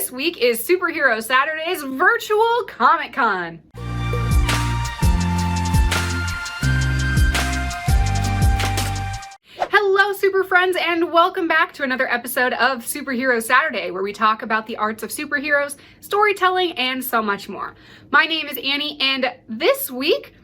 this week is Superhero Saturday's virtual Comic-Con. Hello, super friends, and welcome back to another episode of Superhero Saturday, where we talk about the arts of superheroes, storytelling, and so much more. My name is Annie, and this week,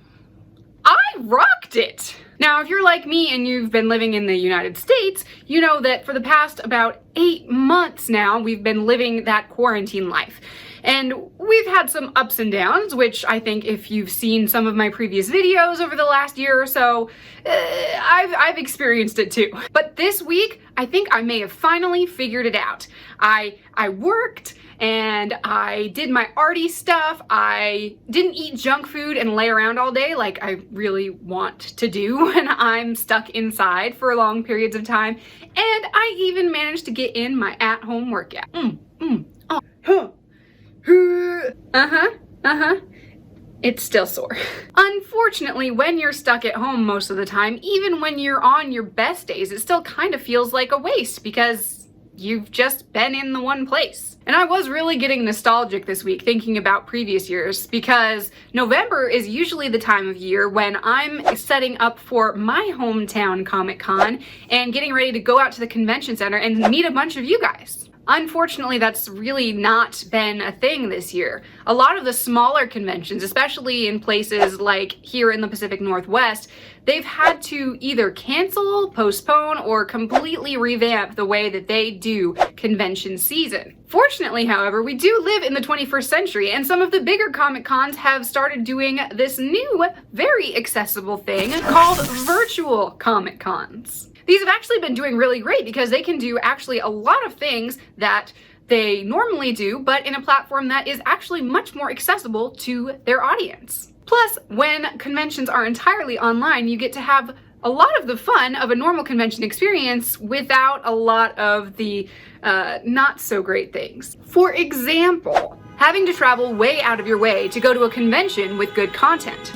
I rocked it! Now, if you're like me and you've been living in the United States, you know that for the past about 8 months now, we've been living that quarantine life. And we've had some ups and downs, which I think if you've seen some of my previous videos over the last year or so, I've experienced it too. But this week, I think I may have finally figured it out. I worked and I did my arty stuff. I didn't eat junk food and lay around all day like I really want to do when I'm stuck inside for long periods of time. And I even managed to get in my at-home workout. It's still sore. Unfortunately, when you're stuck at home most of the time, even when you're on your best days, it still kind of feels like a waste because you've just been in the one place. And I was really getting nostalgic this week thinking about previous years because November is usually the time of year when I'm setting up for my hometown Comic-Con and getting ready to go out to the convention center and meet a bunch of you guys. Unfortunately, that's really not been a thing this year. A lot of the smaller conventions, especially in places like here in the Pacific Northwest, they've had to either cancel, postpone, or completely revamp the way that they do convention season. Fortunately, however, we do live in the 21st century, and some of the bigger Comic-Cons have started doing this new, very accessible thing called virtual Comic-Cons. These have actually been doing really great because they can do actually a lot of things that they normally do, but in a platform that is actually much more accessible to their audience. Plus, when conventions are entirely online, you get to have a lot of the fun of a normal convention experience without a lot of the not so great things. For example, having to travel way out of your way to go to a convention with good content.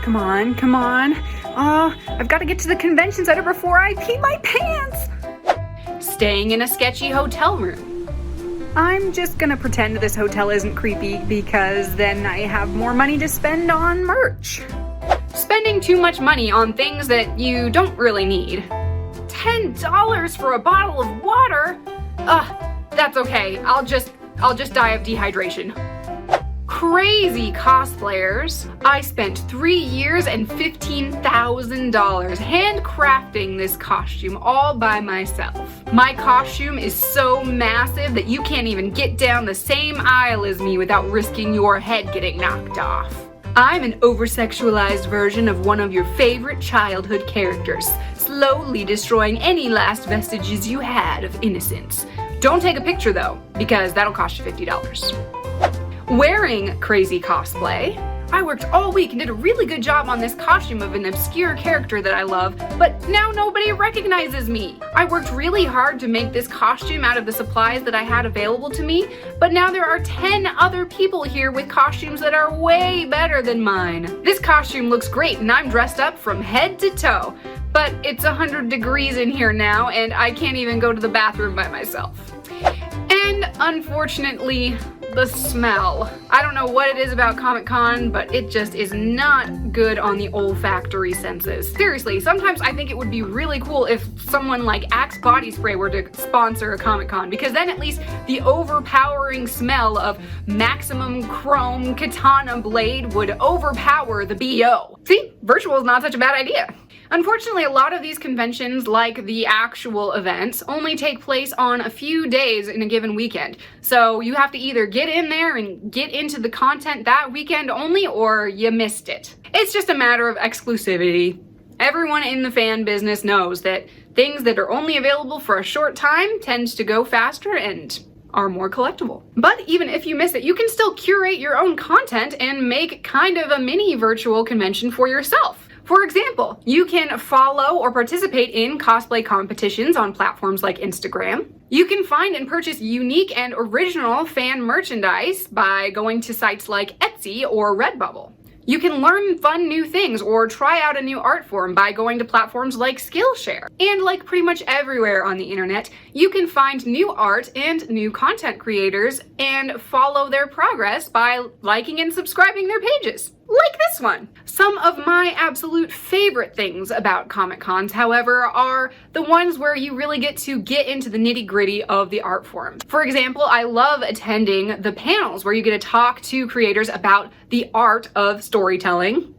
Come on, come on. I've got to get to the convention center before I pee my pants. Staying in a sketchy hotel room. I'm just gonna pretend this hotel isn't creepy because then I have more money to spend on merch. Spending too much money on things that you don't really need. $10 for a bottle of water? That's okay. I'll just die of dehydration. Crazy cosplayers. I spent 3 years and $15,000 handcrafting this costume all by myself. My costume is so massive that you can't even get down the same aisle as me without risking your head getting knocked off. I'm an over-sexualized version of one of your favorite childhood characters, slowly destroying any last vestiges you had of innocence. Don't take a picture though, because that'll cost you $50. Wearing crazy cosplay. I worked all week and did a really good job on this costume of an obscure character that I love, but now nobody recognizes me. I worked really hard to make this costume out of the supplies that I had available to me, but now there are 10 other people here with costumes that are way better than mine. This costume looks great and I'm dressed up from head to toe, but it's 100 degrees in here now and I can't even go to the bathroom by myself. And unfortunately, the smell. I don't know what it is about Comic-Con, but it just is not good on the olfactory senses. Seriously, sometimes I think it would be really cool if someone like Axe Body Spray were to sponsor a Comic-Con, because then at least the overpowering smell of Maximum Chrome Katana Blade would overpower the BO. See, virtual is not such a bad idea. Unfortunately, a lot of these conventions, like the actual events, only take place on a few days in a given weekend. So you have to either get in there and get into the content that weekend only, or you missed it. It's just a matter of exclusivity. Everyone in the fan business knows that things that are only available for a short time tends to go faster and are more collectible. But even if you miss it, you can still curate your own content and make kind of a mini virtual convention for yourself. For example, you can follow or participate in cosplay competitions on platforms like Instagram. You can find and purchase unique and original fan merchandise by going to sites like Etsy or Redbubble. You can learn fun new things or try out a new art form by going to platforms like Skillshare. And like pretty much everywhere on the internet, you can find new art and new content creators and follow their progress by liking and subscribing their pages. Like this one. Some of my absolute favorite things about Comic Cons, however, are the ones where you really get to get into the nitty-gritty of the art form. For example, I love attending the panels where you get to talk to creators about the art of storytelling.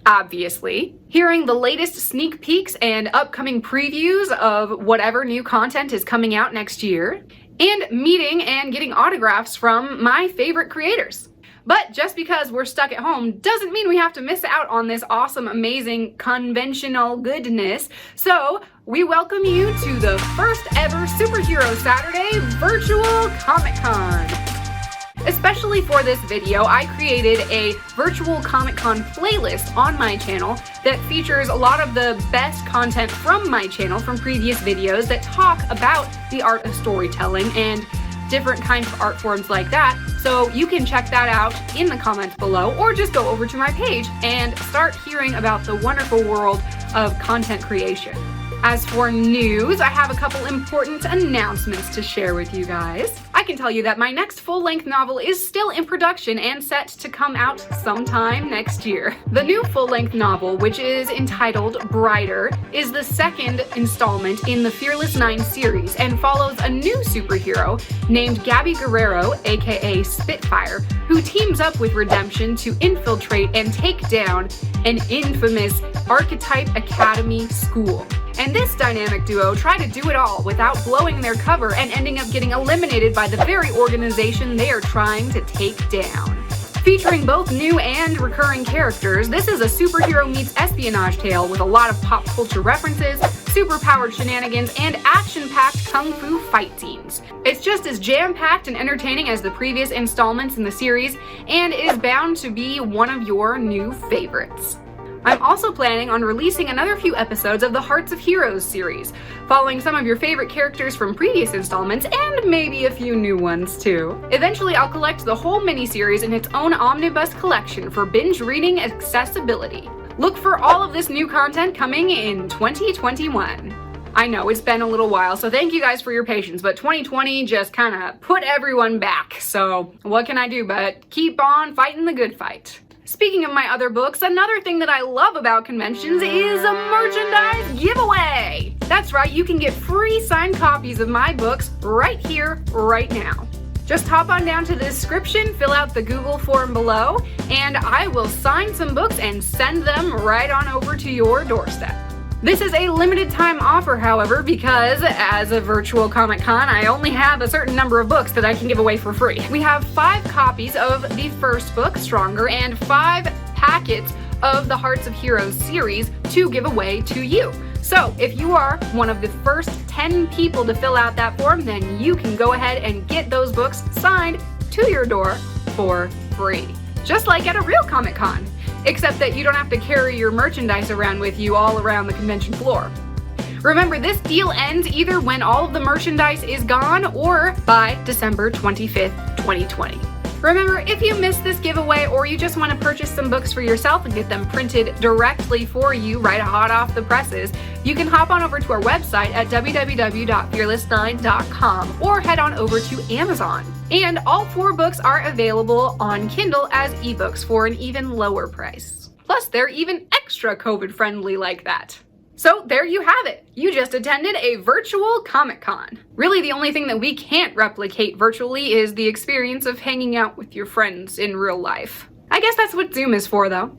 Obviously. Hearing the latest sneak peeks and upcoming previews of whatever new content is coming out next year. And meeting and getting autographs from my favorite creators. But just because we're stuck at home doesn't mean we have to miss out on this awesome, amazing, conventional goodness. So we welcome you to the first ever Superhero Saturday Virtual Comic Con. Especially for this video, I created a virtual Comic Con playlist on my channel that features a lot of the best content from my channel from previous videos that talk about the art of storytelling and different kinds of art forms like that. So you can check that out in the comments below, or just go over to my page and start hearing about the wonderful world of content creation. As for news, I have a couple important announcements to share with you guys. I can tell you that my next full-length novel is still in production and set to come out sometime next year. The new full-length novel, which is entitled Brighter, is the second installment in the Fearless 9 series and follows a new superhero named Gabby Guerrero, aka Spitfire, who teams up with Redemption to infiltrate and take down an infamous Archetype Academy school. And this dynamic duo try to do it all without blowing their cover and ending up getting eliminated by the very organization they are trying to take down. Featuring both new and recurring characters, this is a superhero meets espionage tale with a lot of pop culture references, superpowered shenanigans, and action-packed kung fu fight scenes. It's just as jam-packed and entertaining as the previous installments in the series, and is bound to be one of your new favorites. I'm also planning on releasing another few episodes of the Hearts of Heroes series, following some of your favorite characters from previous installments and maybe a few new ones too. Eventually, I'll collect the whole miniseries in its own omnibus collection for binge reading accessibility. Look for all of this new content coming in 2021. I know it's been a little while, so thank you guys for your patience, but 2020 just kind of put everyone back, so what can I do but keep on fighting the good fight. Speaking of my other books, another thing that I love about conventions is a merchandise giveaway! That's right, you can get free signed copies of my books right here, right now. Just hop on down to the description, fill out the Google form below, and I will sign some books and send them right on over to your doorstep. This is a limited time offer, however, because as a virtual Comic Con, I only have a certain number of books that I can give away for free. We have 5 copies of the first book, Stronger, and 5 packets of the Hearts of Heroes series to give away to you. So if you are one of the first 10 people to fill out that form, then you can go ahead and get those books signed to your door for free. Just like at a real Comic Con. Except that you don't have to carry your merchandise around with you all around the convention floor. Remember, this deal ends either when all of the merchandise is gone or by December 25th, 2020. Remember, if you missed this giveaway or you just want to purchase some books for yourself and get them printed directly for you right hot off the presses, you can hop on over to our website at www.fearless9.com or head on over to Amazon. And all 4 books are available on Kindle as ebooks for an even lower price. Plus, they're even extra COVID-friendly like that. So there you have it. You just attended a virtual Comic Con. Really, the only thing that we can't replicate virtually is the experience of hanging out with your friends in real life. I guess that's what Zoom is for, though.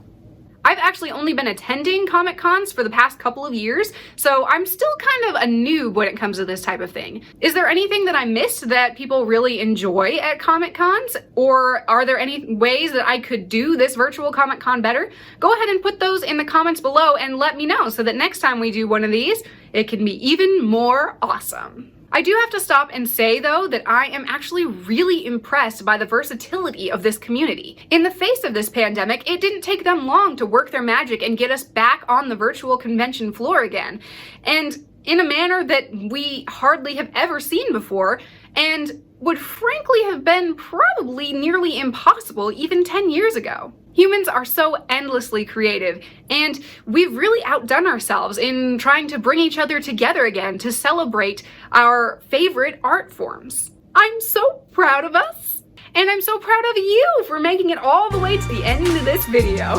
I've actually only been attending Comic Cons for the past couple of years, so I'm still kind of a noob when it comes to this type of thing. Is there anything that I missed that people really enjoy at Comic Cons? Or are there any ways that I could do this virtual Comic Con better? Go ahead and put those in the comments below and let me know so that next time we do one of these, it can be even more awesome. I do have to stop and say, though, that I am actually really impressed by the versatility of this community. In the face of this pandemic, it didn't take them long to work their magic and get us back on the virtual convention floor again, and in a manner that we hardly have ever seen before, and would frankly have been probably nearly impossible even 10 years ago. Humans are so endlessly creative, and we've really outdone ourselves in trying to bring each other together again to celebrate our favorite art forms. I'm so proud of us, and I'm so proud of you for making it all the way to the end of this video.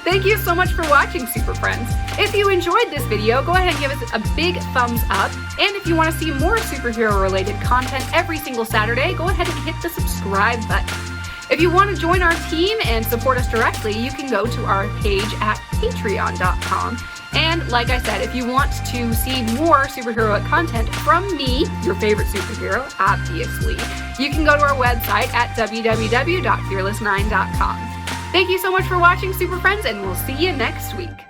Thank you so much for watching, Super Friends. If you enjoyed this video, go ahead and give us a big thumbs up, and if you want to see more superhero-related content every single Saturday, go ahead and hit the subscribe button. If you want to join our team and support us directly, you can go to our page at patreon.com. And like I said, if you want to see more superhero content from me, your favorite superhero, obviously, you can go to our website at www.fearless9.com. Thank you so much for watching, Super Friends, and we'll see you next week.